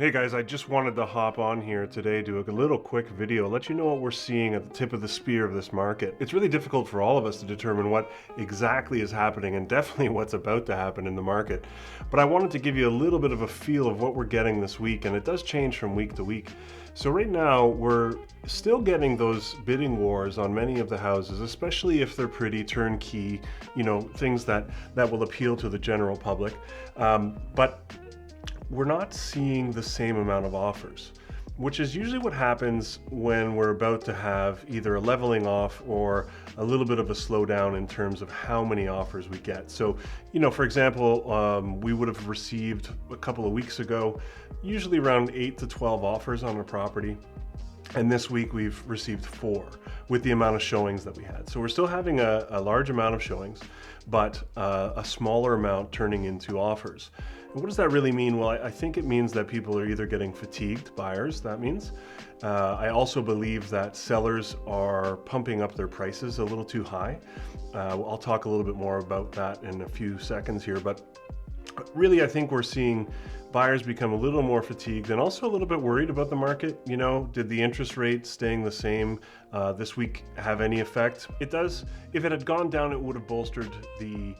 Hey guys, I just wanted to hop on here today, do a little quick video, let you know what we're seeing at the tip of the spear of this market. It's really difficult for all of us to determine what exactly is happening and definitely what's about to happen in the market. But I wanted to give you a little bit of a feel of what we're getting this week, and it does change from week to week. So right now, we're still getting those bidding wars on many of the houses, especially if they're pretty turnkey, things that will appeal to the general public. But we're not seeing the same amount of offers, which is usually what happens when we're about to have either a leveling off or a little bit of a slowdown in terms of how many offers we get. So, for example, we would have received a couple of weeks ago, usually around 8 to 12 offers on a property. And this week we've received 4 with the amount of showings that we had. So we're still having a large amount of showings, but a smaller amount turning into offers. And what does that really mean? Well, I think it means that people are either getting fatigued, buyers, that means. I also believe that sellers are pumping up their prices a little too high. I'll talk a little bit more about that in a few seconds here, but really, I think we're seeing buyers become a little more fatigued and also a little bit worried about the market. Did the interest rate staying the same this week have any effect? It does. If it had gone down, it would have bolstered the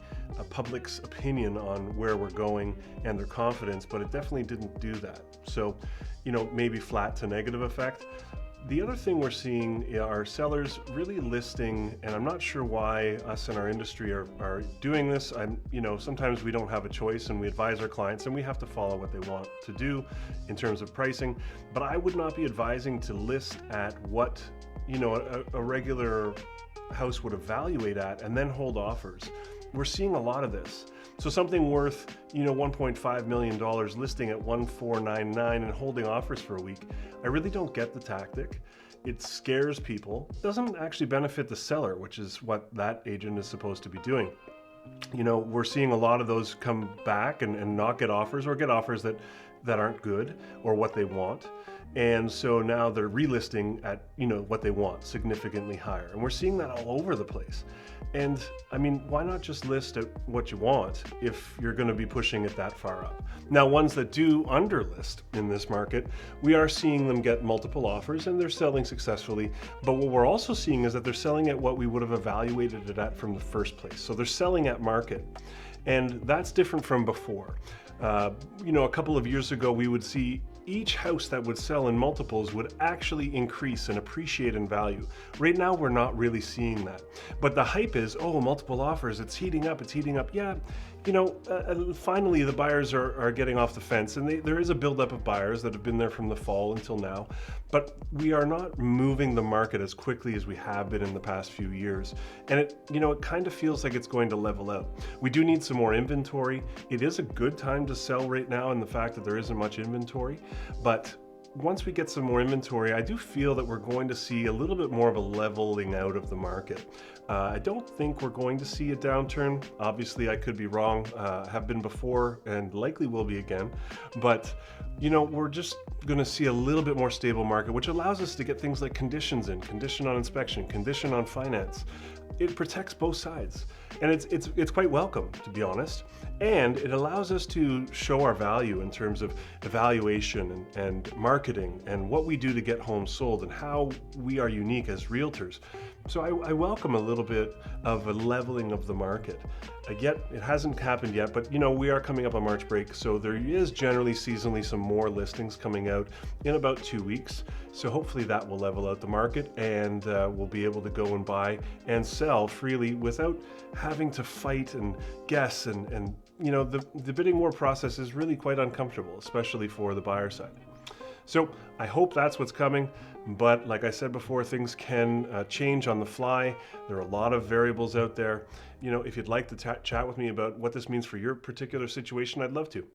public's opinion on where we're going and their confidence, but it definitely didn't do that. So, maybe flat to negative effect. The other thing we're seeing are sellers really listing, and I'm not sure why us in our industry are doing this. Sometimes we don't have a choice and we advise our clients and we have to follow what they want to do in terms of pricing. But I would not be advising to list at what, a regular house would evaluate at and then hold offers. We're seeing a lot of this. So something worth, $1.5 million listing at 1,499 and holding offers for a week. I really don't get the tactic. It scares people. It doesn't actually benefit the seller, which is what that agent is supposed to be doing. We're seeing a lot of those come back and not get offers or get offers that aren't good or what they want. And so now they're relisting at, what they want, significantly higher. And we're seeing that all over the place. And why not just list at what you want if you're going to be pushing it that far up? Now, ones that do underlist in this market, we are seeing them get multiple offers and they're selling successfully. But what we're also seeing is that they're selling at what we would have evaluated it at from the first place. So they're selling at market. And that's different from before. A couple of years ago, we would see each house that would sell in multiples would actually increase and appreciate in value. Right now, we're not really seeing that. But the hype is, multiple offers, it's heating up. Yeah, finally the buyers are getting off the fence, and there is a buildup of buyers that have been there from the fall until now. But we are not moving the market as quickly as we have been in the past few years. And it kind of feels like it's going to level out. We do need some more inventory. It is a good time to sell right now in the fact that there isn't much inventory. But once we get some more inventory, I do feel that we're going to see a little bit more of a leveling out of the market. I don't think we're going to see a downturn. Obviously, I could be wrong, have been before and likely will be again. But, we're just going to see a little bit more stable market, which allows us to get things like conditions in, condition on inspection, condition on finance. It protects both sides, and it's quite welcome, to be honest. And it allows us to show our value in terms of evaluation and marketing and what we do to get homes sold and how we are unique as realtors. So I welcome a little bit of a leveling of the market. Yet it hasn't happened yet, but we are coming up on March break, so there is generally seasonally some more listings coming out in about 2 weeks. So hopefully that will level out the market, and we'll be able to go and buy and sell freely without having to fight and guess. And the bidding war process is really quite uncomfortable, especially for the buyer side. So I hope that's what's coming, but like I said before, things can change on the fly. There are a lot of variables out there. If you'd like to chat with me about what this means for your particular situation, I'd love to.